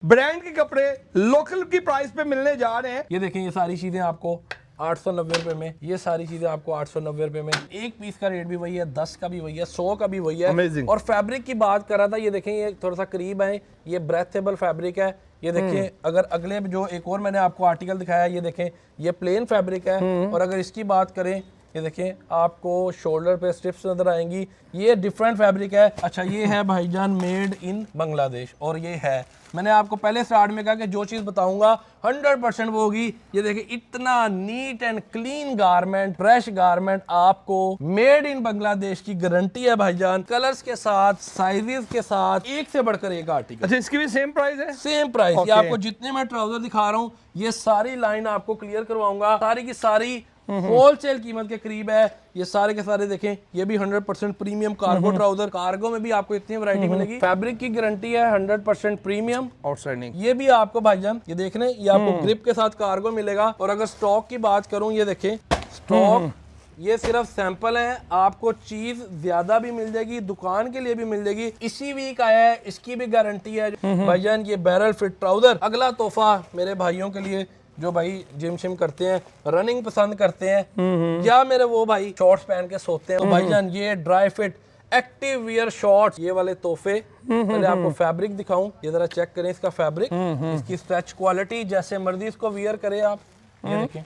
Brand के कपड़े local की प्राइस पे मिलने जा रहे हैं। ये देखें, ये सारी चीजें आपको 890 रुपए में, ये सारी चीजें आपको 890 रुपए में। एक पीस का रेट भी वही है, 10 का भी वही है, 100 का भी वही है। Amazing। और फैब्रिक की बात कर रहा था, ये देखें, ये थोड़ा सा करीब है, ये ब्रेथेबल फैब्रिक है। ये देखें, अगर अगले जो एक और मैंने आपको आर्टिकल दिखाया, ये देखें, ये प्लेन फैब्रिक है। और अगर इसकी बात करें, ये देखें, आपको शोल्डर पे स्ट्रिप्स नजर आएंगी। ये डिफरेंट फैब्रिक है। अच्छा, ये है भाईजान मेड इन बांग्लादेश। और ये है, मैंने आपको पहले स्टार्ट में कहा कि जो चीज बताऊंगा 100% वो होगी। ये देखिए, इतना neat and clean garment, fresh garment, आपको मेड इन बांग्लादेश की गारंटी है भाईजान। कलर्स के साथ, साइजेस के साथ, एक से बढ़कर एक आर्टिकल। अच्छा, इसकी भी सेम प्राइस है? Same price. Okay। ये आपको जितने मैं ट्राउजर दिखा रहा हूँ, ये सारी लाइन आपको क्लियर करवाऊंगा। सारी की सारी होलसेल कीमत के करीब है। ये सारे के सारे देखें, ये भी 100% प्रीमियम कार्गो ट्राउजर। कार्गो में भी आपको इतनी वैरायटी मिलेगी। फैब्रिक की गारंटी है, 100% प्रीमियम। आउटस्टैंडिंग। ये भी आपको भाईजान, ये देख रहे हैं, ये आपको ग्रिप के साथ कार्गो मिलेगा। और अगर स्टॉक की बात करूं, ये देखें स्टॉक, ये सिर्फ सैंपल है, आपको चीज ज्यादा भी मिल जाएगी, दुकान के लिए भी मिल जाएगी। इसी वीक आया है, इसकी भी गारंटी है भाईजान। ये बैरल फिट ट्राउजर, अगला तोहफा मेरे भाइयों के लिए जो भाई जिम शिम करते हैं, रनिंग पसंद करते हैं, या मेरे वो भाई शॉर्ट्स पहन के सोते हैं, तो भाईजान ये dry fit active wear shorts, ये वाले तोहफे। पहले आपको फैब्रिक दिखाऊं, ये जरा चेक करें इसका फैब्रिक, इसकी स्ट्रेच क्वालिटी, जैसे मर्जी इसको वियर करें आप। ये देखें,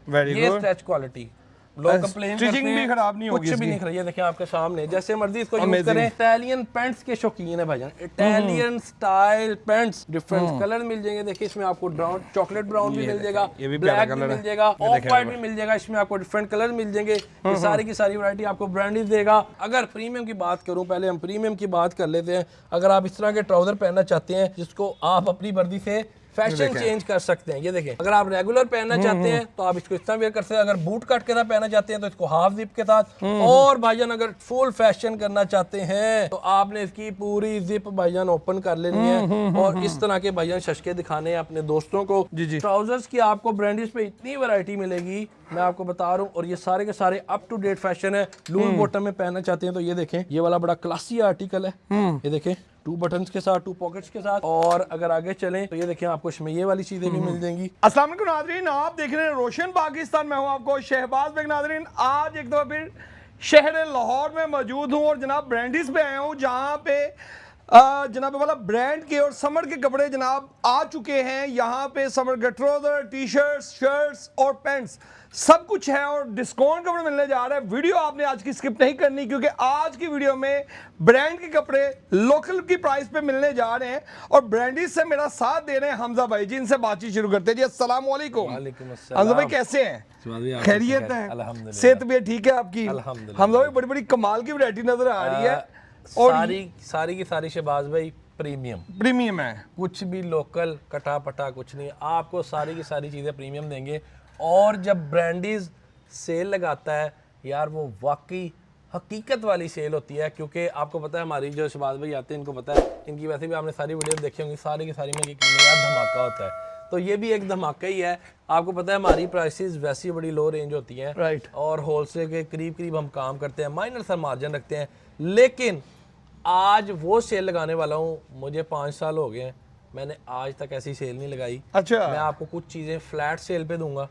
वेरी ये गुड। स्ट्रेच क्वालिटी, लोग कंप्लेन करते स्टिचिंग भी हैं, खराब नहीं होगी कुछ भी नहीं खराब। ये देखें आपके सामने, जैसे मर्जी इसको यूज करें। इटालियन पैंट्स के शौकीन है भाईजान, Italian style pants, different colour मिल जाएंगे। देखिए, इसमें आपको ब्राउन, चॉकलेट ब्राउन भी मिल जाएगा, ये भी प्यारा ब्लैक भी कलर है, मिल जाएगा, ऑफ वाइट भी मिल जाएगा। इसमें आपको डिफरेंट कलर मिल जाएंगे। ये सारी की सारी वैरायटी आपको ब्रांडेड देगा। अगर प्रीमियम की बात करूं, पहले हम प्रीमियम की बात कर लेते हैं। अगर आप इस तरह के ट्राउजर पहनना चाहते हैं जिसको आप अपनी मर्जी से फैशन चेंज कर सकते हैं, ये देखें, अगर आप रेगुलर पहनना चाहते हैं तो आप इसको इस तरह वेयर कर सकते हैं। अगर बूट कट के साथ पहनना चाहते हैं तो इसको हाफ जिप के साथ। और भाईजान अगर फुल फैशन करना चाहते हैं तो आपने इसकी पूरी जिप भाईजान ओपन कर लेनी है और इस तरह के भाईजान शशके दिखाने हैं अपने दोस्तों को। जी। ट्राउजर्स की आपको ब्रांडेड पे इतनी वैरायटी मिलेगी, मैं आपको बता रहा हूँ। और ये सारे के सारे अप टू डेट फैशन है। लूज बॉटम में पहनना चाहते हैं तो ये देखें, ये वाला बड़ा क्लासी आर्टिकल है। ये देखें, 2 बटन्स के साथ, 2 पॉकेट्स के साथ। और अगर आगे चलें तो ये देखिए, आपको इसमें ये वाली चीजें भी मिल जाएंगी। अस्सलाम वालेकुम नाज़रीन, आप देख रहे हैं रोशन पाकिस्तान। मैं हूं आपको शहबाज बेग। नाज़रीन, आज एक दफा फिर शहर लाहौर में मौजूद हूं और जनाब ब्रांडीज पे आया हूं, जहां पे जनाब वाला ब्रांड के और समर के कपड़े जनाब आ चुके हैं। यहाँ पे समर के ट्राउजर, टी शर्ट्स, शर्ट्स और पैंट्स सब कुछ है और डिस्काउंट कपड़े मिलने जा रहे हैं। वीडियो आपने आज की स्किप नहीं करनी, क्योंकि आज की वीडियो में ब्रांड के कपड़े लोकल की प्राइस पे मिलने जा रहे हैं। और ब्रांडीज से मेरा साथ दे रहे हैं हमजा भाई जी। इनसे बातचीत शुरू करते हैं जी। अस्सलाम वालेकुम। हमजा भाई कैसे हैं? खैरियत है? सेहत भी ठीक है आपकी? हमजा भाई बड़ी बड़ी कमाल की वैरायटी नजर आ रही है। और सारी की सारी शहबाज भाई प्रीमियम है, कुछ भी लोकल कटा पटा कुछ नहीं। आपको सारी की सारी चीजें प्रीमियम देंगे। और जब ब्रांडीज सेल लगाता है यार, वो वाकई हकीकत वाली सेल होती है। क्योंकि आपको पता है, हमारी जो शहबाज भाई आते हैं, इनको पता है, इनकी वैसे भी आपने सारी वीडियो देखी होंगी, सारी की सारी में नया धमाका होता है। तो ये भी एक धमाका ही है। आपको पता है, हमारी प्राइसेस वैसी बड़ी लो रेंज होती हैं, राइट। और होलसेल के करीब करीब हम काम करते हैं, माइनर सा मार्जिन रखते हैं। लेकिन आज वो सेल लगाने वाला हूँ। मुझे 5 साल हो गए हैं, मैंने आज तक ऐसी सेल नहीं लगाई। अच्छा। मैं आपको कुछ चीजें फ्लैट सेल पे दूंगा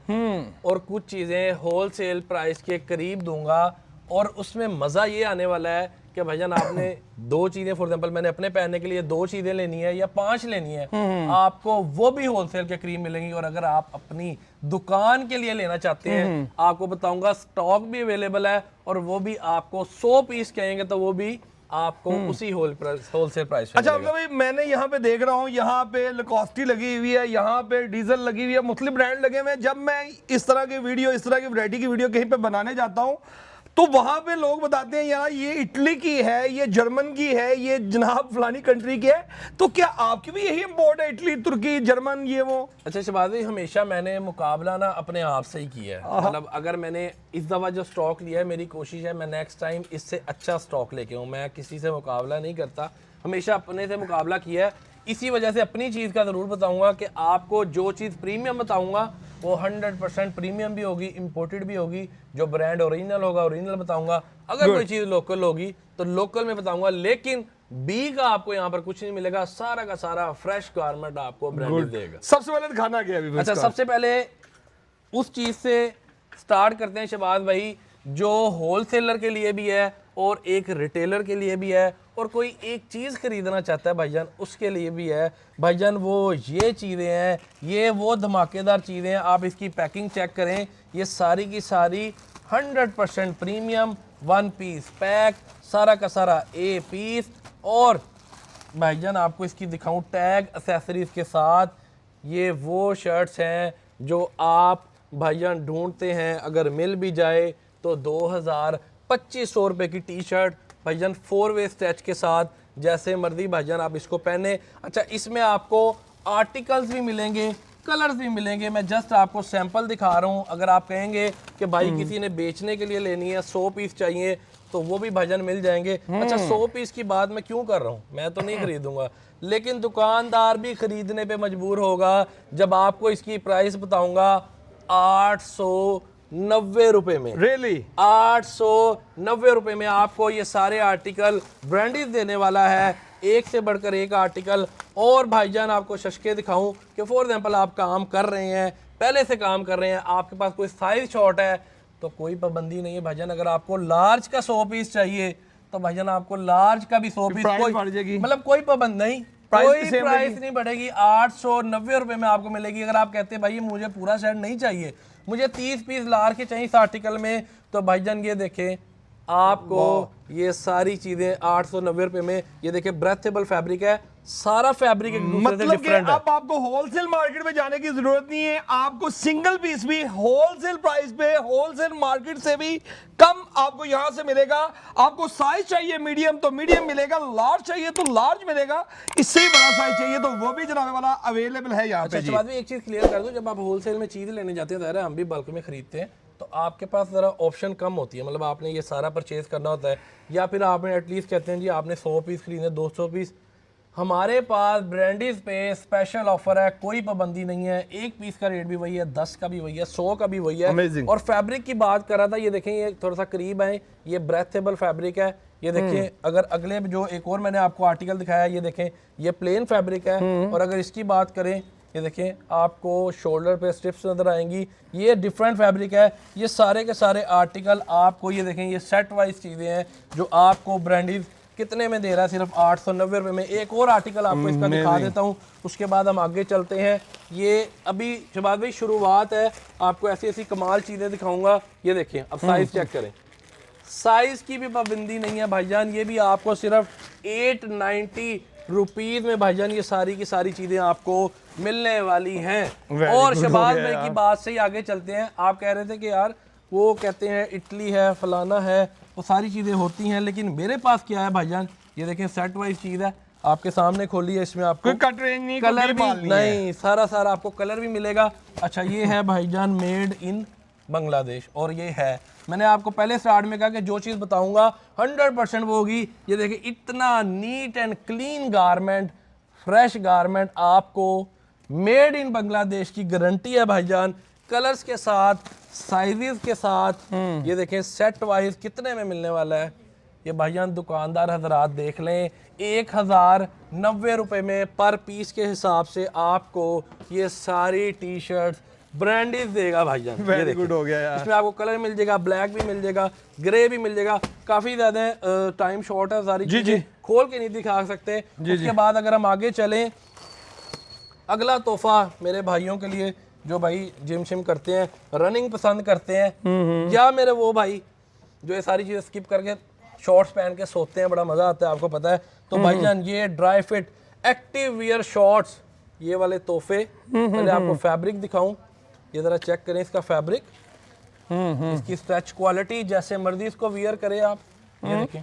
और कुछ चीजें होलसेल प्राइस के करीब दूंगा। और उसमें मजा ये आने वाला है कि भाईजान, आपने 2 चीजें, फॉर एग्जांपल मैंने अपने पहनने के लिए 2 चीजें लेनी है या 5 लेनी है, आपको वो भी होलसेल के करीब मिलेंगी। और अगर आप अपनी दुकान के लिए लेना चाहते हैं, आपको बताऊंगा, स्टॉक भी अवेलेबल है। और वो भी आपको 100 पीस कहेंगे तो वो भी आपको उसी होलसेल प्राइस पे। अच्छा भाई, मैंने यहाँ पे देख रहा हूँ, यहाँ पे लकोस्टी लगी हुई है, यहाँ पे डीजल लगी हुई है, मुख्तलिफ ब्रांड लगे हुए हैं। जब मैं इस तरह की वीडियो, इस तरह की वैरायटी की वीडियो कहीं पे बनाने जाता हूँ तो वहां पे लोग बताते हैं यार ये इटली की है, ये जर्मन की है, ये जनाब फलानी कंट्री की है। तो क्या आपकी भी यही इंपोर्ट है, इटली, तुर्की, जर्मन, ये वो? अच्छा शहबाज भाई, हमेशा मैंने मुकाबला ना अपने आप से ही किया है। मतलब अगर मैंने इस दफा जो स्टॉक लिया है, मेरी कोशिश है मैं नेक्स्ट टाइम इससे अच्छा स्टॉक लेके आऊँ। मैं किसी से मुकाबला नहीं करता, हमेशा अपने से मुकाबला किया है। इसी वजह से अपनी चीज़ का ज़रूर बताऊंगा कि आपको जो चीज़ प्रीमियम बताऊंगा वो 100% प्रीमियम भी होगी, इंपोर्टेड भी होगी। जो ब्रांड ओरिजिनल होगा ओरिजिनल बताऊंगा, अगर कोई चीज़ लोकल होगी तो लोकल में बताऊंगा, लेकिन बी का आपको यहाँ पर कुछ नहीं मिलेगा, सारा का सारा फ्रेश गारमेंट आपको ब्रांडेड देगा। सबसे पहले दिखाना क्या है अभी अच्छा, सबसे पहले उस चीज़ से स्टार्ट करते हैं शहबाज भाई, जो होलसेलर के लिए भी है और एक रिटेलर के लिए भी है, और कोई एक चीज़ खरीदना चाहता है भाईजान उसके लिए भी है। भाईजान वो ये चीज़ें हैं, ये वो धमाकेदार चीज़ें हैं। आप इसकी पैकिंग चेक करें, ये सारी की सारी 100% प्रीमियम 1 पीस पैक, सारा का सारा ए पीस। और भाईजान आपको इसकी दिखाऊं टैग एक्सेसरीज के साथ, ये वो शर्ट्स हैं जो आप भाईजान ढूंढते हैं, अगर मिल भी जाए तो 2200 रुपये की टी शर्ट भाईजान 4 वे स्ट्रेच के साथ, जैसे मर्जी भाईजान आप इसको पहने। अच्छा, इसमें आपको आर्टिकल्स भी मिलेंगे, कलर्स भी मिलेंगे। मैं जस्ट आपको सैंपल दिखा रहा हूँ। अगर आप कहेंगे कि भाई किसी ने बेचने के लिए लेनी है, 100 पीस चाहिए, तो वो भी भाईजान मिल जाएंगे। अच्छा, 100 पीस की बात मैं क्यों कर रहा हूँ, मैं तो नहीं खरीदूंगा, लेकिन दुकानदार भी खरीदने पे मजबूर होगा जब आपको इसकी प्राइस बताऊंगा 890 रुपए में। रियली 890 रुपए में आपको ये सारे आर्टिकल ब्रांडेड देने वाला है, एक से बढ़कर एक आर्टिकल। और भाईजान आपको शशके दिखाऊं कि फॉर एग्जांपल आप काम कर रहे हैं, पहले से काम कर रहे हैं, आपके पास कोई साइज शॉर्ट है तो कोई पाबंदी नहीं है भाईजान। अगर आपको लार्ज का 100 पीस चाहिए तो भाईजान आपको लार्ज का भी 100 पीस, कोई मतलब कोई पाबंद नहीं, कोई प्राइस नहीं बढ़ेगी। 890 रुपए में आपको मिलेगी। अगर आप कहते हैं भाई मुझे पूरा सेट नहीं चाहिए, मुझे 30 पीस लार्ज के चाहिए इस आर्टिकल में, तो भाईजान ये देखें आपको ये सारी चीजें 890 रुपए में। ये देखिए ब्रेथेबल फैब्रिक है, सारा फैब्रिक एक दूसरे से मतलब कि डिफरेंट है। अब आपको होलसेल मार्केट में जाने की जरूरत नहीं है, आपको सिंगल पीस भी होलसेल प्राइस पे, होलसेल मार्केट से भी कम आपको यहां से मिलेगा। आपको साइज चाहिए मीडियम तो मीडियम मिलेगा, लार्ज चाहिए तो लार्ज मिलेगा, इससे ही बड़ा साइज चाहिए तो वो भी जनाब वाला अवेलेबल है यहाँ पे। अच्छा, बाद में एक चीज क्लियर कर दो, जब आप होलसेल में चीज लेने जाते हैं, हम भी बल्क में खरीदते हैं, तो आपके पास ज़रा ऑप्शन कम होती है। मतलब आपने ये सारा परचेज करना होता है, या फिर आपने एटलीस्ट कहते हैं जी आपने 100 पीस खरीदने, 200 पीस। हमारे पास ब्रांडीज पे स्पेशल ऑफर है, कोई पाबंदी नहीं है। एक पीस का रेट भी वही है, 10 का भी वही है, 100 का भी वही है। Amazing. और फैब्रिक की बात कर रहा था, ये देखें, ये थोड़ा सा करीब है, ये ब्रेथेबल फैब्रिक है। ये देखें, अगर अगले जो एक और मैंने आपको आर्टिकल दिखाया, ये देखें, ये प्लेन फैब्रिक है। और अगर इसकी बात करें, ये देखें आपको शोल्डर पे स्ट्रिप्स नजर आएंगी, ये डिफरेंट फैब्रिक है। ये सारे के सारे आर्टिकल आपको, ये देखें, ये सेट वाइज चीज़ें हैं जो आपको ब्रांडीज कितने में दे रहा है, सिर्फ 890 रुपये में। एक और आर्टिकल आपको इसका दिखा देता हूँ, उसके बाद हम आगे चलते हैं। ये अभी शहबाज भाई शुरुआत है, आपको ऐसी ऐसी कमाल चीज़ें दिखाऊंगा। ये देखें, अब साइज चेक करें, साइज की भी पाबंदी नहीं है भाईजान। ये भी आपको सिर्फ 890 रुपीज़ में भाईजान ये सारी की सारी चीज़ें आपको मिलने वाली हैं। और शहबाज भाई की बात से ही आगे चलते हैं। आप कह रहे थे कि यार वो कहते हैं इटली है, फलाना है, वो सारी चीज़ें होती हैं, लेकिन मेरे पास क्या है भाईजान, ये देखें सेट वाइज चीज़ है, आपके सामने खोली है, इसमें आपको कट रेंज नहीं, कलर भी नहीं, सारा सारा आपको कलर भी मिलेगा। अच्छा, ये है भाईजान मेड इन बांग्लादेश, और ये है, मैंने आपको पहले स्टार्ट में कहा कि जो चीज़ बताऊंगा 100% वो होगी। ये देखिए, इतना neat and clean garment, fresh garment, आपको मेड इन बांग्लादेश की गारंटी है भाईजान, कलर्स के साथ, साइजेस के साथ। ये देखें सेट वाइज कितने में मिलने वाला है, ये भाईजान दुकानदार हजरात देख लें, 1090 रुपये में पर पीस के हिसाब से आपको ये सारी टी शर्ट्स ब्रांडीज देगा भाईजान। वेरी गुड हो गया यार। इसमें आपको कलर मिल जाएगा, ब्लैक भी मिल जाएगा, ग्रे भी मिल जाएगा। काफ़ी ज़्यादा टाइम शॉर्ट है, सारी चीज़ें खोल के नहीं दिखा सकते। उसके बाद अगर हम आगे चलें, अगला तोहफा मेरे भाइयों के लिए जो भाई जिम शिम करते हैं, रनिंग पसंद करते हैं, या मेरे वो भाई जो ये सारी चीज़ें स्किप करके शॉर्ट्स पहन के सोते हैं, बड़ा मज़ा आता है, आपको पता है। तो भाईजान ये dry fit active wear shorts, ये वाले तोहफे। पहले आपको फैब्रिक दिखाऊं, ये ज़रा चेक करें इसका फैब्रिक, इसकी स्ट्रेच क्वालिटी, जैसे मर्जी इसको वियर करें आप। ये देखें,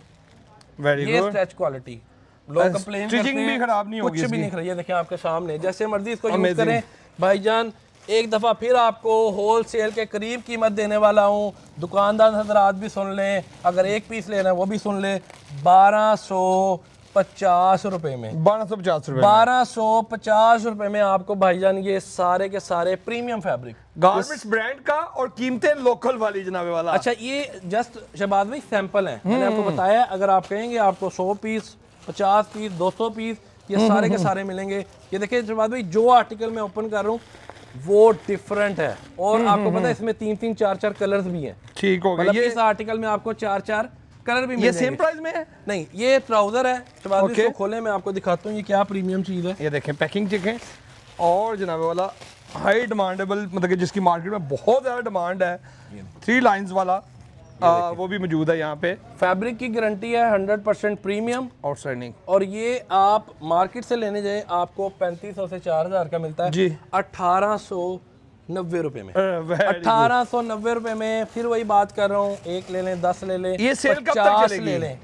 ये स्ट्रेच क्वालिटी, लोग कंप्लेन करते हैं भी खराब नहीं होगी, कुछ भी नहीं खराब। ये देखें आपके सामने, जैसे मर्जी इसको यूज करें भाईजान। एक दफ़ा फिर आपको होलसेल के करीब कीमत देने वाला हूँ, दुकानदार हजरात भी सुन लें, अगर एक पीस लेना है वो भी सुन लें, 1200 रुपए में, 1250 रुपए 1250 रुपए में आपको भाईजान ये सारे के सारे प्रीमियम फैब्रिक गारमेंट्स ब्रांड का, और कीमतें लोकल वाली जनाबे वाला। अच्छा, ये जस्ट शहबाज भाई सैंपल है, मैंने आपको बताया। अगर आप कहेंगे आपको 100 पीस, 50 पीस, 200 पीस, ये सारे के सारे मिलेंगे। ये देखिए शहबाज भाई, जो आर्टिकल मैं ओपन कर रहा हूँ वो डिफरेंट है, और आपको पता है इसमें 3-3, 4-4 कलर्स भी हैं। ठीक हो गया। मतलब ये इस आर्टिकल में आपको 4-4 कलर भी ये मिलेंगे। सेम प्राइस में है? नहीं, ये ट्राउजर है शहबाज भाई, Okay. इसको खोले मैं आपको दिखाता हूँ ये क्या प्रीमियम चीज़ है। ये देखें पैकिंग देखें, और जनाबे वाला हाई डिमांडेबल, मतलब कि जिसकी मार्केट में बहुत ज़्यादा डिमांड है, 3 लाइंस वाला, वो भी मौजूद है यहाँ पे। फैब्रिक की गारंटी है 100% प्रीमियम, आउटस्टैंडिंग। और ये आप मार्केट से लेने जाए आपको 3500 से 4000 का मिलता है जी। 1890 रुपए में। 1890 रुपए में। फिर वही बात कर रहा हूँ, एक ले लें, 10 ले लें, ये सेल कब तक 50 चलेगी? ले लें,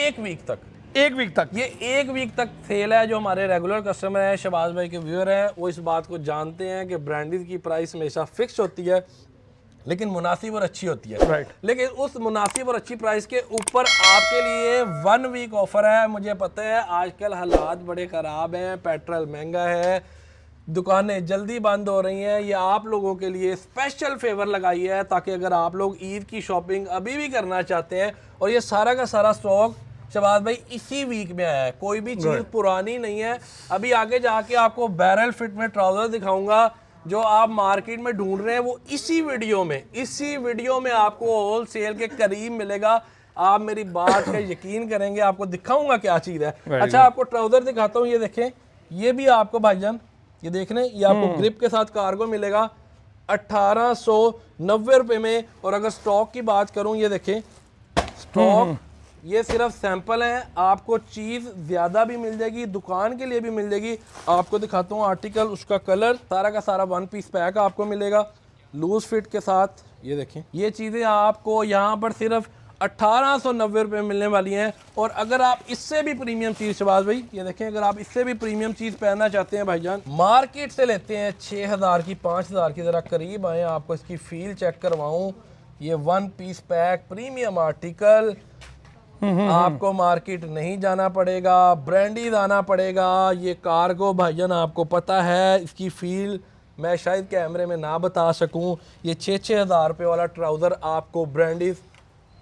1 वीक तक। 1 वीक तक? ये 1 वीक तक सेल है। जो हमारे रेगुलर कस्टमर हैं, शहबाज भाई के व्यूअर हैं, वो इस बात को जानते हैं कि ब्रांडेड की प्राइस हमेशा फिक्स होती है, लेकिन मुनासिब और अच्छी होती है। राइट। लेकिन उस मुनासिब और अच्छी प्राइस के ऊपर आपके लिए 1 वीक ऑफर है। मुझे पता है आजकल हालात बड़े ख़राब हैं, पेट्रोल महंगा है, दुकानें जल्दी बंद हो रही हैं। ये आप लोगों के लिए स्पेशल फेवर लगाई है, ताकि अगर आप लोग ईद की शॉपिंग अभी भी करना चाहते हैं, और ये सारा का सारा स्टॉक शहबाज भाई इसी वीक में आया है, कोई भी चीज़ पुरानी नहीं है। अभी आगे जाके आपको बैरल फिट में ट्राउज़र दिखाऊंगा, जो आप मार्केट में ढूंढ रहे हैं, वो इसी वीडियो में आपको होल सेल के करीब मिलेगा। आप मेरी बात का यकीन करेंगे, आपको दिखाऊंगा क्या चीज़ है। अच्छा, आपको ट्राउज़र दिखाता हूँ, ये देखें, ये भी आपको भाईजान, ये देख रहे हैं, ये आपको ग्रिप के साथ कार्गो मिलेगा 1890 रुपए में। और अगर स्टॉक की बात करूँ, ये देखें स्टॉक, ये सिर्फ सैंपल है, आपको चीज़ ज़्यादा भी मिल जाएगी, दुकान के लिए भी मिल जाएगी। आपको दिखाता हूँ आर्टिकल, उसका कलर, सारा का सारा 1 पीस पैक आपको मिलेगा लूज फिट के साथ। ये देखें, ये चीज़ें आपको यहाँ पर सिर्फ 1890 रुपये मिलने वाली हैं। और अगर आप इससे भी प्रीमियम चीज़, शहबाज भाई ये देखें, अगर आप इससे भी प्रीमियम चीज़ पहनना चाहते हैं भाईजान, मार्केट से लेते हैं 6000 की, 5000 की, ज़रा करीब आए, आपको इसकी फील चेक करवाऊँ। ये 1 पीस पैक प्रीमियम आर्टिकल, आपको मार्केट नहीं जाना पड़ेगा, ब्रांडीज आना पड़ेगा। ये कार्गो भाईजान आपको पता है, इसकी फील मैं शायद कैमरे में ना बता सकूं। ये 6-6 हज़ार रुपये वाला ट्राउज़र आपको ब्रांडीज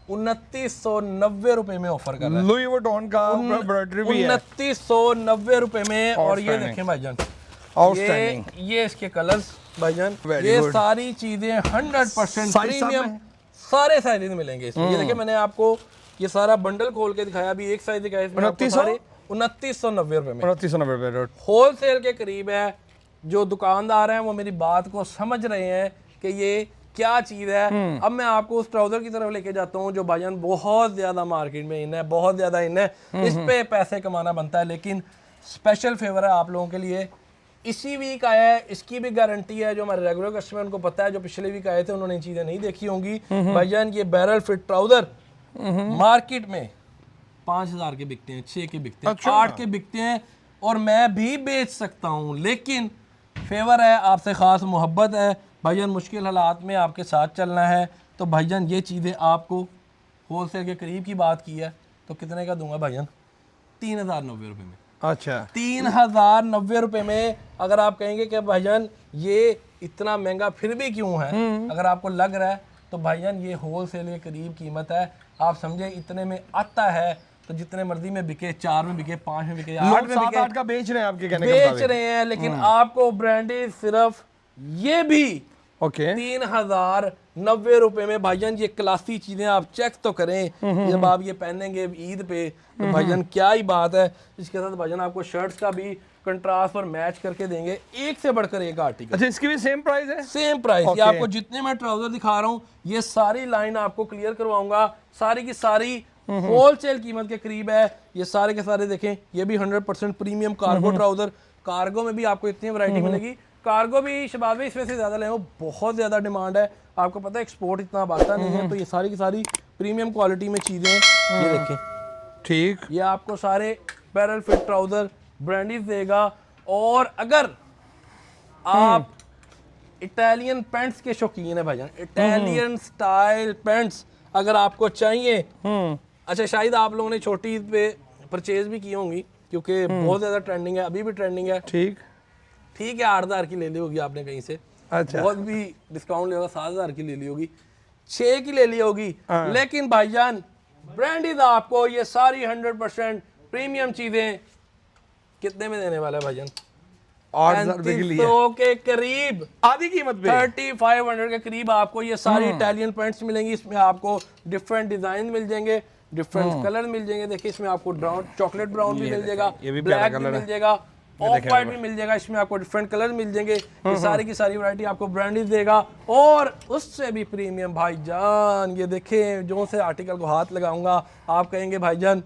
2990 रुपए में ऑफर कर रहा है। लुई वुइटन का एम्ब्रॉयडरी भी है 2990 रुपए में। और ये देखें भाईजान, ये इसके कलर्स भाईजान, ये सारी चीजें 100% प्रीमियम, सारे साइज मिलेंगे इसमें। ये देखिए, मैंने आपको ये सारा बंडल खोल के दिखाया, अभी एक साइज दिखाया इसमें, 2990 रुपए में, 2990 रुपए होल सेल के करीब है। जो दुकानदार हैं वो मेरी बात को समझ रहे हैं कि ये क्या चीज़ है। अब मैं आपको उस ट्राउज़र की तरफ लेके जाता हूँ, जो भाईजान बहुत ज़्यादा मार्केट में इन है, बहुत ज़्यादा इन है, इस पे पैसे कमाना बनता है, लेकिन स्पेशल फेवर है आप लोगों के लिए। इसी वीक आया है, इसकी भी गारंटी है। जो हमारे रेगुलर कस्टमर उनको पता है, जो पिछले वीक आए थे उन्होंने ये चीज़ें नहीं देखी होंगी। भाईजान ये बैरल फिट ट्राउज़र मार्केट में 5000 के बिकते हैं, 6 के बिकते हैं, 8 के बिकते हैं, और मैं भी बेच सकता हूँ, लेकिन फेवर है, आपसे ख़ास मोहब्बत है भाईजान। मुश्किल हालात में आपके साथ चलना है, तो भाईजान ये चीज़ें आपको होल सेल के करीब की बात की है, तो कितने का दूंगा भाईजान? 3090 रुपये में। अच्छा, 3090 रुपये में। अगर आप कहेंगे कि भाईजान ये इतना महंगा फिर भी क्यों है, अगर आपको लग रहा है, तो भाईजान ये होल सेल के करीब कीमत है। आप समझे इतने में आता है, तो जितने मर्जी में बिके, 4 में बिके, 5 में बिके, 8 में बिके, 8 का बेच रहे हैं आपके कहने बेच रहे हैं, लेकिन आपको ब्रांडेड सिर्फ ये भी 3090 रुपए में। भाईजान ये क्लासी चीजें आप चेक तो करें, जब आप ये पहनेंगे ईद पे, तो भाईजान क्या ही बात है। इसके साथ भाईजान आपको शर्ट्स का भी कंट्रास्ट और मैच करके देंगे, एक से बढ़कर एक आर्टिकल। अच्छा, इसकी भी सेम प्राइस है? Same price. ये आपको जितने मैं ट्राउजर दिखा रहा हूँ, ये सारी लाइन आपको क्लियर करवाऊंगा, सारी की सारी होलसेल कीमत के करीब है। ये सारे के सारे देखें, ये भी 100% प्रीमियम कार्गो ट्राउजर। कार्गो में भी आपको इतनी वैरायटी मिलेगी। कार्गो भी शबाब इसमें से ज़्यादा लें, बहुत ज़्यादा डिमांड है, आपको पता है एक्सपोर्ट इतना आता नहीं है, तो ये सारी की सारी प्रीमियम क्वालिटी में चीज़ें हैं। ये देखें, ठीक, ये आपको सारे बैरल फिट ट्राउजर ब्रांडीज देगा। और अगर आप इटालियन पैंट्स के शौकीन है भाईजान, इटालियन स्टाइल पैंट्स अगर आपको चाहिए, अच्छा शायद आप लोगों ने छोटी ईद पे परचेज भी की होंगी क्योंकि बहुत ज़्यादा ट्रेंडिंग है, अभी भी ट्रेंडिंग है। ठीक है 8,000 की ले ली होगी आपने कहीं से, अच्छा बहुत भी डिस्काउंट लेगा 7,000 की ले ली होगी, 6 की ले ली होगी। लेकिन भाईजान ब्रांडीज आपको ये सारी 100% प्रीमियम चीजें कितने में देने वाला है भाईजान? 8,000 रुपए के लिए 3500 के करीब, आधी कीमत पे 3500 के करीब आपको ये सारी इटालियन पेंट्स मिलेंगी। इसमें आपको डिफरेंट डिजाइन मिल जाएंगे, डिफरेंट कलर मिल जाएंगे। देखिए इसमें आपको ब्राउन, चॉकलेट ब्राउन भी मिल जाएगा, ये भी प्यारा ब्लैक भी कलर है। मिल जाएगा, ऑफ वाइट भी मिल जाएगा। इसमें आपको डिफरेंट कलर मिल जाएंगे। ये सारी की सारी वैरायटी आपको ब्रांडीज देगा और उससे भी प्रीमियम भाईजान। ये देखें, जो से आर्टिकल को हाथ लगाऊंगा आप कहेंगे भाईजान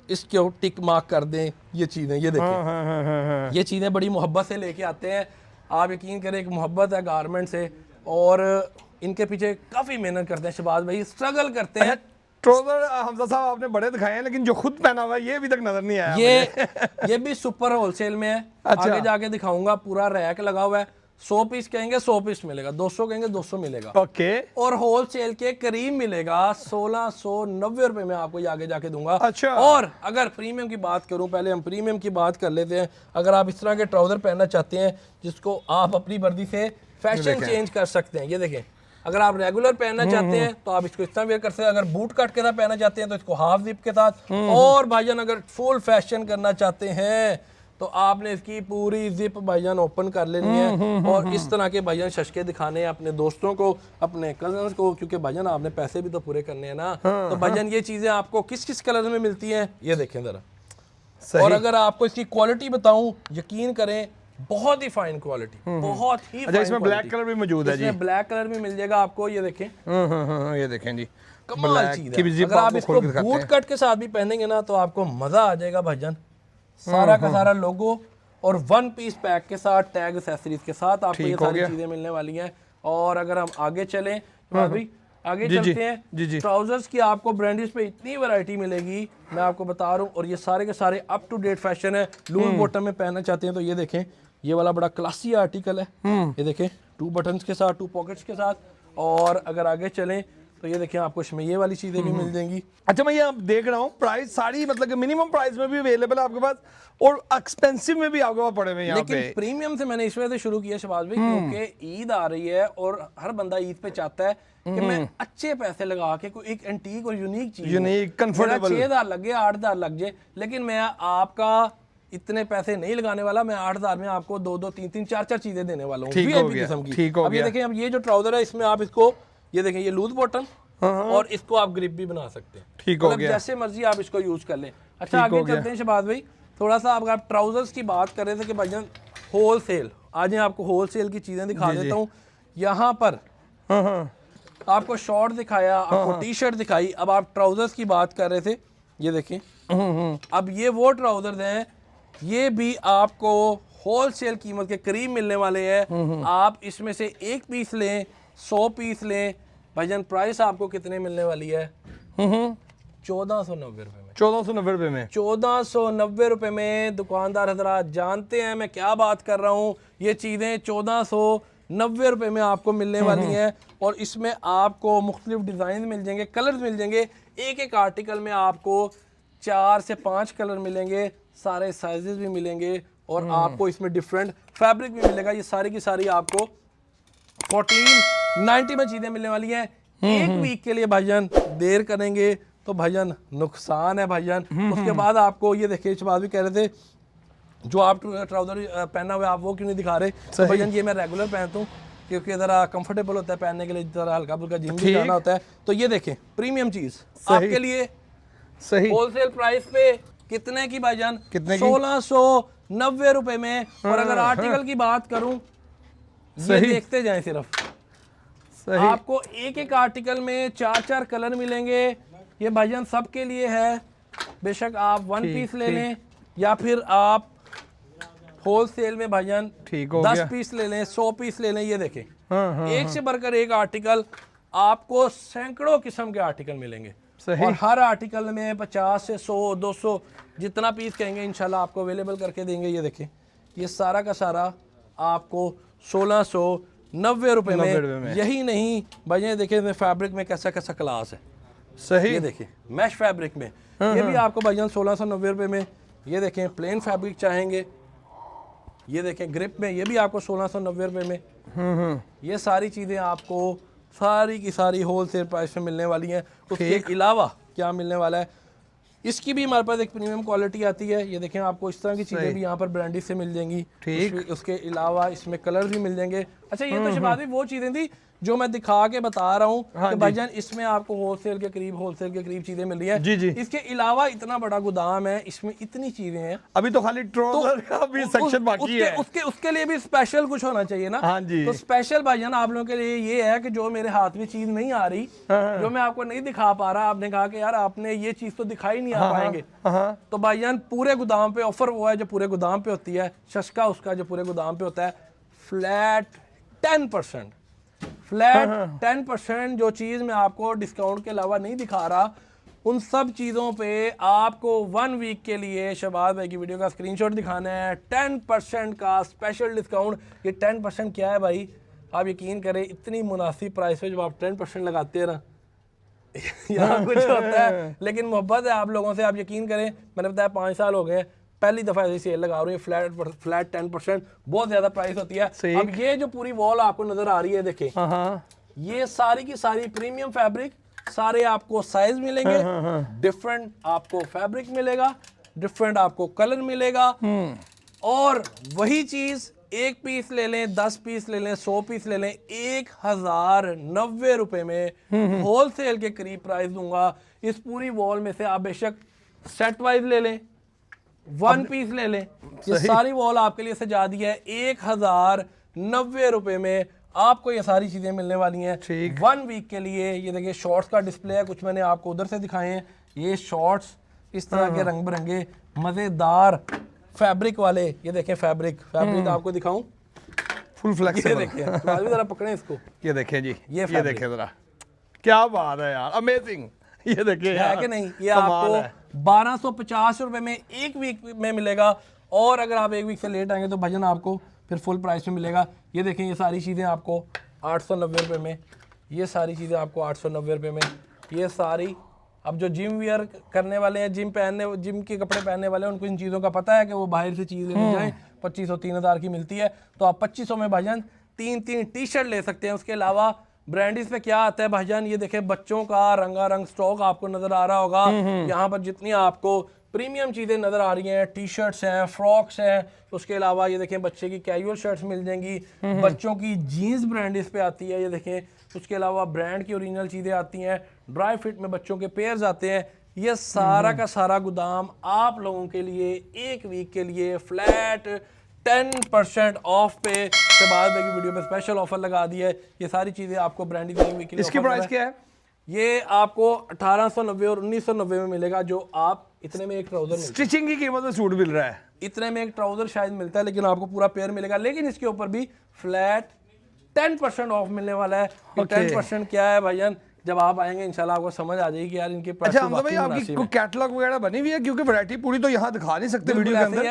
इसके टिक मार्क कर दें। ये चीजें ये देखें, हाँ। ये चीज़ें बड़ी मोहब्बत से लेके आते हैं। आप यकीन करें एक मोहब्बत है गारमेंट से, और इनके पीछे काफ़ी मेहनत करते हैं शहबाज भाई, स्ट्रगल करते हैं। ट्राउजर हमजा साहब आपने बड़े दिखाए हैं, लेकिन जो खुद पहना हुआ है ये अभी तक नजर नहीं आया ये भी सुपर होलसेल में है। अच्छा। आगे जाके दिखाऊंगा, पूरा रैक लगा हुआ है। 100 पीस कहेंगे 100 पीस मिलेगा, 200 कहेंगे 200 मिलेगा, ओके और होलसेल के करीब मिलेगा। 1690 रुपए में आपको ये आगे जाके दूंगा। अच्छा। और अगर प्रीमियम की बात करूं, पहले हम प्रीमियम की बात कर लेते हैं। अगर आप इस तरह के ट्राउजर पहनना चाहते हैं जिसको आप अपनी वर्दी से फैशन चेंज कर सकते हैं, ये देखें। अगर आप रेगुलर पहनना चाहते हैं तो आप इसको इस तरह वेयर कर सकते हैं। अगर बूट कट के साथ पहनना चाहते हैं तो इसको हाफ जिप के साथ। और भाईजान अगर फुल फैशन करना चाहते हैं तो आपने इसकी पूरी जिप भाईजान ओपन कर लेनी है और इस तरह के भाईजान शशके दिखाने हैं अपने दोस्तों को, अपने कजन्स को, क्योंकि भाईजान आपने पैसे भी तो पूरे करने हैं ना। तो भाईजान ये चीजें आपको किस किस कलर में मिलती हैं ये देखें जरा। और अगर आपको इसकी क्वालिटी बताऊं, यकीन करें बहुत ही फाइन क्वालिटी, बहुत ही अच्छा, इसमें ब्लैक कलर भी मौजूद है जी। इसमें ब्लैक कलर भी मिल जाएगा आपको, ये देखें। ये देखें जी, कमाल चीज है। अगर आप इसको बूट कट के साथ भी पहनेंगे ना तो आपको मजा आ जाएगा भाईजान। सारा का सारा लोगो और 1 पीस पैक के साथ, टैग एक्सेसरीज के साथ आपको ये सारी चीजें मिलने वाली हैं। और अगर हम आगे चलें भाभी, आगे चलते हैं, ट्राउजर्स की आपको ब्रांडीज पे इतनी वैरायटी मिलेगी, मैं आपको बता रहा हूँ। और ये सारे के सारे अप टू डेट फैशन है। लूज बॉटम में पहनना चाहते हैं तो ये देखें, ये वाला बड़ा क्लासी आर्टिकल है। ये देखें 2 बटन्स के साथ, 2 पॉकेट्स के साथ। और अगर आगे चलें तो ये देखें, आपको इसमें ये वाली चीजें भी मिल जाएंगी। अच्छा, मैं ये देख रहा हूँ प्राइस सारी मतलब कि मिनिमम प्राइस में भी अवेलेबल है आपके पास और एक्सपेंसिव में भी आपके पास पड़े हुए हैं यहाँ पे। लेकिन प्रीमियम से मैंने इस वजह से शुरू किया शहबाज भाई, क्योंकि ईद आ रही है और हर बंदा ईद पे चाहता है कि मैं अच्छे पैसे लगा के कोई एक एंटीक और यूनिक चीज, यूनिक कंफर्टेबल, 6,000 लग गए, 8,000 लग जाए, लेकिन मैं आपका इतने पैसे नहीं लगाने वाला। मैं 8,000 में आपको 2-2, 3-3, 4-4 चीजें देने वाला हूँ वीआईपी किस्म की। अब ये देखें, अब ये जो ट्राउजर है इसमें आप इसको, ये देखें, ये लूज बॉटम और इसको आप ग्रिप भी बना सकते हैं। ठीक हो गया, जैसे मर्जी आप इसको यूज कर लें। अच्छा, आगे चलते हैं शहबाज भाई, थोड़ा सा अगर आप ट्राउजर्स की बात कर रहे थे कि भाईजान होलसेल, आज मैं आपको होलसेल की चीजें दिखा देता हूँ। यहाँ पर आपको शॉर्ट दिखाया, आपको टी शर्ट दिखाई, अब आप ट्राउजर्स की बात कर रहे थे, ये देखें। अब ये वो ट्राउजर्स हैं, ये भी आपको होलसेल कीमत के करीब मिलने वाले हैं। आप इसमें से 1 पीस लें, 100 पीस लें, भाईजान प्राइस आपको कितने मिलने वाली है? 1490 रुपए में। 1490 रुपए में, 1490 रुपए में। दुकानदार हजरात जानते हैं मैं क्या बात कर रहा हूँ। ये चीज़ें 1490 रुपए में आपको मिलने वाली हैं और इसमें आपको मुख्तलिफ डिज़ाइन मिल जाएंगे, कलर्स मिल जाएंगे। एक एक आर्टिकल में आपको 4 से 5 कलर मिलेंगे, सारे साइजेस भी मिलेंगे और आपको इसमें डिफरेंट फैब्रिक भी मिलेगा। ये सारी की सारी आपको 1490 में चीज़ें मिलने वाली हैं। एक वीक के लिए भाईजान देर करेंगे तो भाईजान नुकसान है भाईजान। उसके बाद आपको ये देखिए, इस बात भी कह रहे थे, जो आप ट्राउजर पहना हुआ है आप वो क्यों नहीं दिखा रहे? तो भाईजान ये मैं रेगुलर पहनता हूँ क्योंकि ज़रा कंफर्टेबल होता है पहनने के लिए, ज़रा हल्का फुल्का जिम भी जाना होता है। तो ये देखें, प्रीमियम चीज़ आपके लिए सही होलसेल प्राइस पे कितने की भाईजान? कितने की? 1690 रुपए में। और अगर आर्टिकल की बात करूं, ये देखते जाएं सिर्फ, आपको एक एक आर्टिकल में 4-4 कलर मिलेंगे। ये भाईजान सबके लिए है, बेशक आप 1 पीस ले लें या फिर आप होलसेल में भाईजान 10 पीस ले लें, 100 पीस ले लें। ये देखें, एक से बढ़कर एक आर्टिकल, आपको सैकड़ों किस्म के आर्टिकल मिलेंगे और हर आर्टिकल में 50 से 100, 200 जितना पीस कहेंगे इंशाल्लाह आपको अवेलेबल करके देंगे। ये देखें, ये सारा का सारा आपको 1690 रुपए में। यही नहीं भाई, ये देखें इसमें फैब्रिक में कैसा कैसा क्लास है। सही। ये देखिए मैश फैब्रिक में, ये भी आपको भाईजान 1690 रुपए में। ये देखें प्लेन फैब्रिक चाहेंगे, ये देखें ग्रिप में, ये भी आपको 1690 रुपए में। ये सारी चीज़ें आपको सारी की सारी होल सेल प्राइस में मिलने वाली हैं। उसके अलावा क्या मिलने वाला है, इसकी भी हमारे पास एक प्रीमियम क्वालिटी आती है। ये देखें आपको इस तरह की चीज़ें भी यहाँ पर ब्रांडी से मिल जाएंगी। ठीक। उसके अलावा इसमें कलर भी मिल जाएंगे। अच्छा ये तो शहबाज भाई वो चीज़ें थी जो मैं दिखा के बता रहा हूँ कि भाईजान इसमें आपको होलसेल के करीब चीज़ें मिल रही है। जी जी। इसके अलावा इतना बड़ा गोदाम है, इसमें इतनी चीज़ें हैं, अभी तो खाली ट्राउजर का भी सेक्शन बाकी है। उसके लिए भी स्पेशल कुछ होना चाहिए ना। हाँ जी। तो स्पेशल भाईजान आप लोगों के लिए ये है कि जो मेरे हाथ में चीज नहीं आ रही, जो मैं आपको नहीं दिखा पा रहा, आपने कहा कि यार आपने ये चीज तो दिखाई नहीं आ पाएंगे, तो भाईजान पूरे गोदाम पे ऑफर वो है जो पूरे गोदाम पे होती है, शशका उसका जो पूरे गोदाम पे होता है, फ्लैट 10%, फ्लैट 10% जो चीज मैं आपको डिस्काउंट के अलावा नहीं दिखा रहा, उन सब चीज़ों पे आपको 1 वीक के लिए शहबाज भाई की वीडियो का स्क्रीनशॉट दिखाना है, 10% का स्पेशल डिस्काउंट। ये 10% क्या है भाई, आप यकीन करें इतनी मुनासिब प्राइस पे जब आप 10% लगाते हैं ना यहाँ कुछ होता है, लेकिन मोहब्बत है आप लोगों से। आप यकीन करें मैंने बताया 5 साल हो गए, पहली दफ़ा ऐसी सेल लगा रही है फ्लैट 10%, बहुत ज़्यादा प्राइस होती है। अब ये जो पूरी वॉल आपको नज़र आ रही है देखें, ये सारी की सारी प्रीमियम फैब्रिक, सारे आपको साइज मिलेंगे, डिफरेंट आपको फैब्रिक मिलेगा, डिफरेंट आपको कलर मिलेगा, और वही चीज 1 पीस ले लें, 10 पीस ले लें, 100 पीस ले लें, 1090 रुपए में होलसेल के करीब प्राइस दूंगा। इस पूरी वॉल में से आप बेशक सेट वाइज ले लें, 1 पीस ले लें, ये सारी वॉल आपके लिए सजा दी है 1090 रुपए में। आपको ये सारी चीजें मिलने वाली हैं 1 वीक के लिए। ये देखिए शॉर्ट्स का डिस्प्ले है, कुछ मैंने आपको उधर से दिखाए हैं। ये शॉर्ट्स इस तरह के रंग बिरंगे मजेदार फैब्रिक वाले, ये देखें फैब्रिक आपको दिखाऊं, फुल फ्लेक्सिबल। ये देखिए तो जरा पकड़ें इसको, ये देखें जी, ये देखें जरा, क्या बात है यार, अमेजिंग। ये देखिए है कि नहीं, ये आपको 1250 रुपए में 1 वीक में मिलेगा, और अगर आप 1 वीक से लेट आएंगे तो भजन आपको फिर फुल प्राइस में मिलेगा। ये देखें ये सारी चीज़ें आपको 890 रुपये में, ये सारी चीज़ें आपको 890 रुपये में। ये सारी अब जो जिम वियर करने वाले हैं, जिम के कपड़े पहनने वाले हैं, उनको इन चीज़ों का पता है कि वो बाहर से चीज़ लेने जाएँ 2500-3000 की मिलती है, तो आप 2500 में भाईजान 3 टी शर्ट ले सकते हैं। उसके अलावा ब्रांडीज पे क्या आता है भाईजान, ये देखें बच्चों का रंगारंग स्टॉक आपको नजर आ रहा होगा। यहाँ पर जितनी आपको प्रीमियम चीज़ें नज़र आ रही हैं, टी शर्ट्स हैं, फ्रॉक्स हैं, उसके अलावा ये देखें बच्चे की कैजुअल शर्ट्स मिल जाएंगी, बच्चों की जीन्स ब्रांड पे आती है, ये देखें। उसके अलावा ब्रांड की ओरिजिनल चीज़ें आती हैं, ड्राई फिट में बच्चों के पेयर्स आते हैं। ये सारा का सारा गोदाम आप लोगों के लिए 1 वीक के लिए फ्लैट 10% ऑफ पे शहबाज भाई की वीडियो में स्पेशल ऑफर लगा दी है। ये सारी चीज़ें आपको ब्रांडेड 1 वीक के लिए। इसकी प्राइस क्या है? ये आपको 1890 और 1990 में मिलेगा, जो आप इतने में एक ट्राउजर मिलता है। स्टिचिंग की कीमत में सूट मिल रहा है, इतने में एक ट्राउजर शायद मिलता है, लेकिन आपको पूरा पेयर मिलेगा। लेकिन इसके ऊपर भी फ्लैट 10% ऑफ मिलने वाला है। 10% क्या है भाईजान, जब आप आएंगे इंशाल्लाह आपको समझ आ जाएगी कि यार इनके प्राइस। अच्छा भाई आपकी कोई कैटलॉग वगैरह बनी हुई है, क्योंकि वैरायटी पूरी तो यहाँ दिखा नहीं सकते वीडियो के अंदर।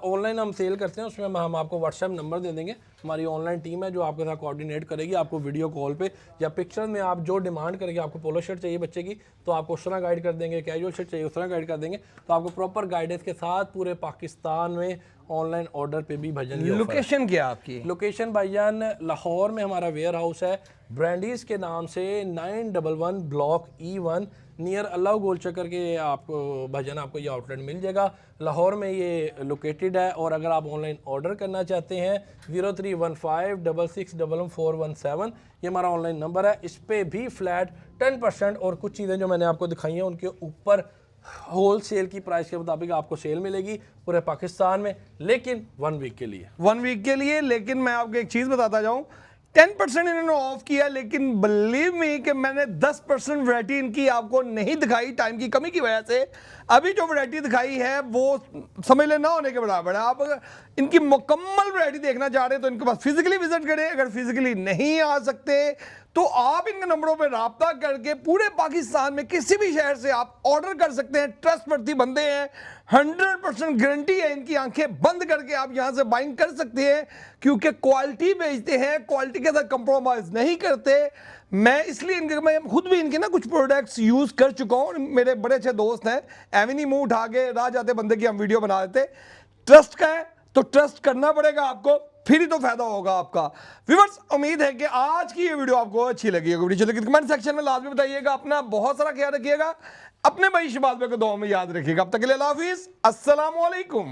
ऑनलाइन हम सेल करते हैं, उसमें हम आपको व्हाट्सएप नंबर दे देंगे, हमारी ऑनलाइन टीम है जो आपके साथ कोऑर्डिनेट करेगी। आपको वीडियो कॉल पे या पिक्चर में आप जो डिमांड करेंगे, आपको पोलो शर्ट चाहिए बच्चे की तो आपको उस तरह गाइड कर देंगे, कैजुअल शर्ट चाहिए उस तरह गाइड कर देंगे, तो आपको प्रॉपर गाइडेंस के साथ पूरे पाकिस्तान में ऑनलाइन ऑर्डर पे भी भजन। लोकेशन क्या आपकी? लोकेशन भाईजान लाहौर में हमारा वेयर हाउस है, ब्रांडीज के नाम से 911 ब्लॉक E1 नियर अल्लाह गोल चक्कर के आपको भजन आपको ये आउटलेट मिल जाएगा। लाहौर में ये लोकेटेड है। और अगर आप ऑनलाइन ऑर्डर करना चाहते हैं 0315661417 ये हमारा ऑनलाइन नंबर है। इस पर भी फ्लैट 10% और कुछ चीज़ें जो मैंने आपको दिखाई हैं उनके ऊपर होल सेल की प्राइस के मुताबिक आपको सेल मिलेगी पूरे पाकिस्तान में, लेकिन 1 वीक के लिए। 1 वीक के लिए। लेकिन मैं आपको एक चीज़ बताता जाऊं, 10% इन्होंने ऑफ किया, लेकिन बिलीव मी कि मैंने 10% वैरायटी इनकी आपको नहीं दिखाई टाइम की कमी की वजह से। अभी जो वैरायटी दिखाई है वो समझ ले ना होने के बराबर है। आप इनकी मुकम्मल वैरायटी देखना चाह रहे हैं तो इनके पास फिजिकली विजिट करें। अगर फिजिकली नहीं आ सकते तो आप इनके नंबरों पर राब्ता करके पूरे पाकिस्तान में किसी भी शहर से आप ऑर्डर कर सकते हैं। ट्रस्टवर्दी बंदे हैं, 100% गारंटी है इनकी, आंखें बंद करके आप यहां से बाइंग कर सकते हैं क्योंकि क्वालिटी बेचते हैं, क्वालिटी के साथ कंप्रोमाइज नहीं करते। मैं खुद भी इनके ना कुछ प्रोडक्ट्स यूज कर चुका हूं, मेरे बड़े अच्छे दोस्त हैं, एवनी मुंह उठा के राह जाते बंदे की हम वीडियो बना देते। ट्रस्ट का है तो ट्रस्ट करना पड़ेगा आपको, फिर ही तो फायदा होगा आपका। व्यूअर्स, उम्मीद है कि आज की ये वीडियो आपको अच्छी लगी होगी। वीडियो चलिए कमेंट सेक्शन में लाजमी बताइएगा। अपना बहुत सारा ख्याल रखिएगा, अपने भाई शहबाज भाई को दुआ में याद रखिएगा। अब तक के लिए अल्लाह हाफिज, अस्सलाम वालेकुम।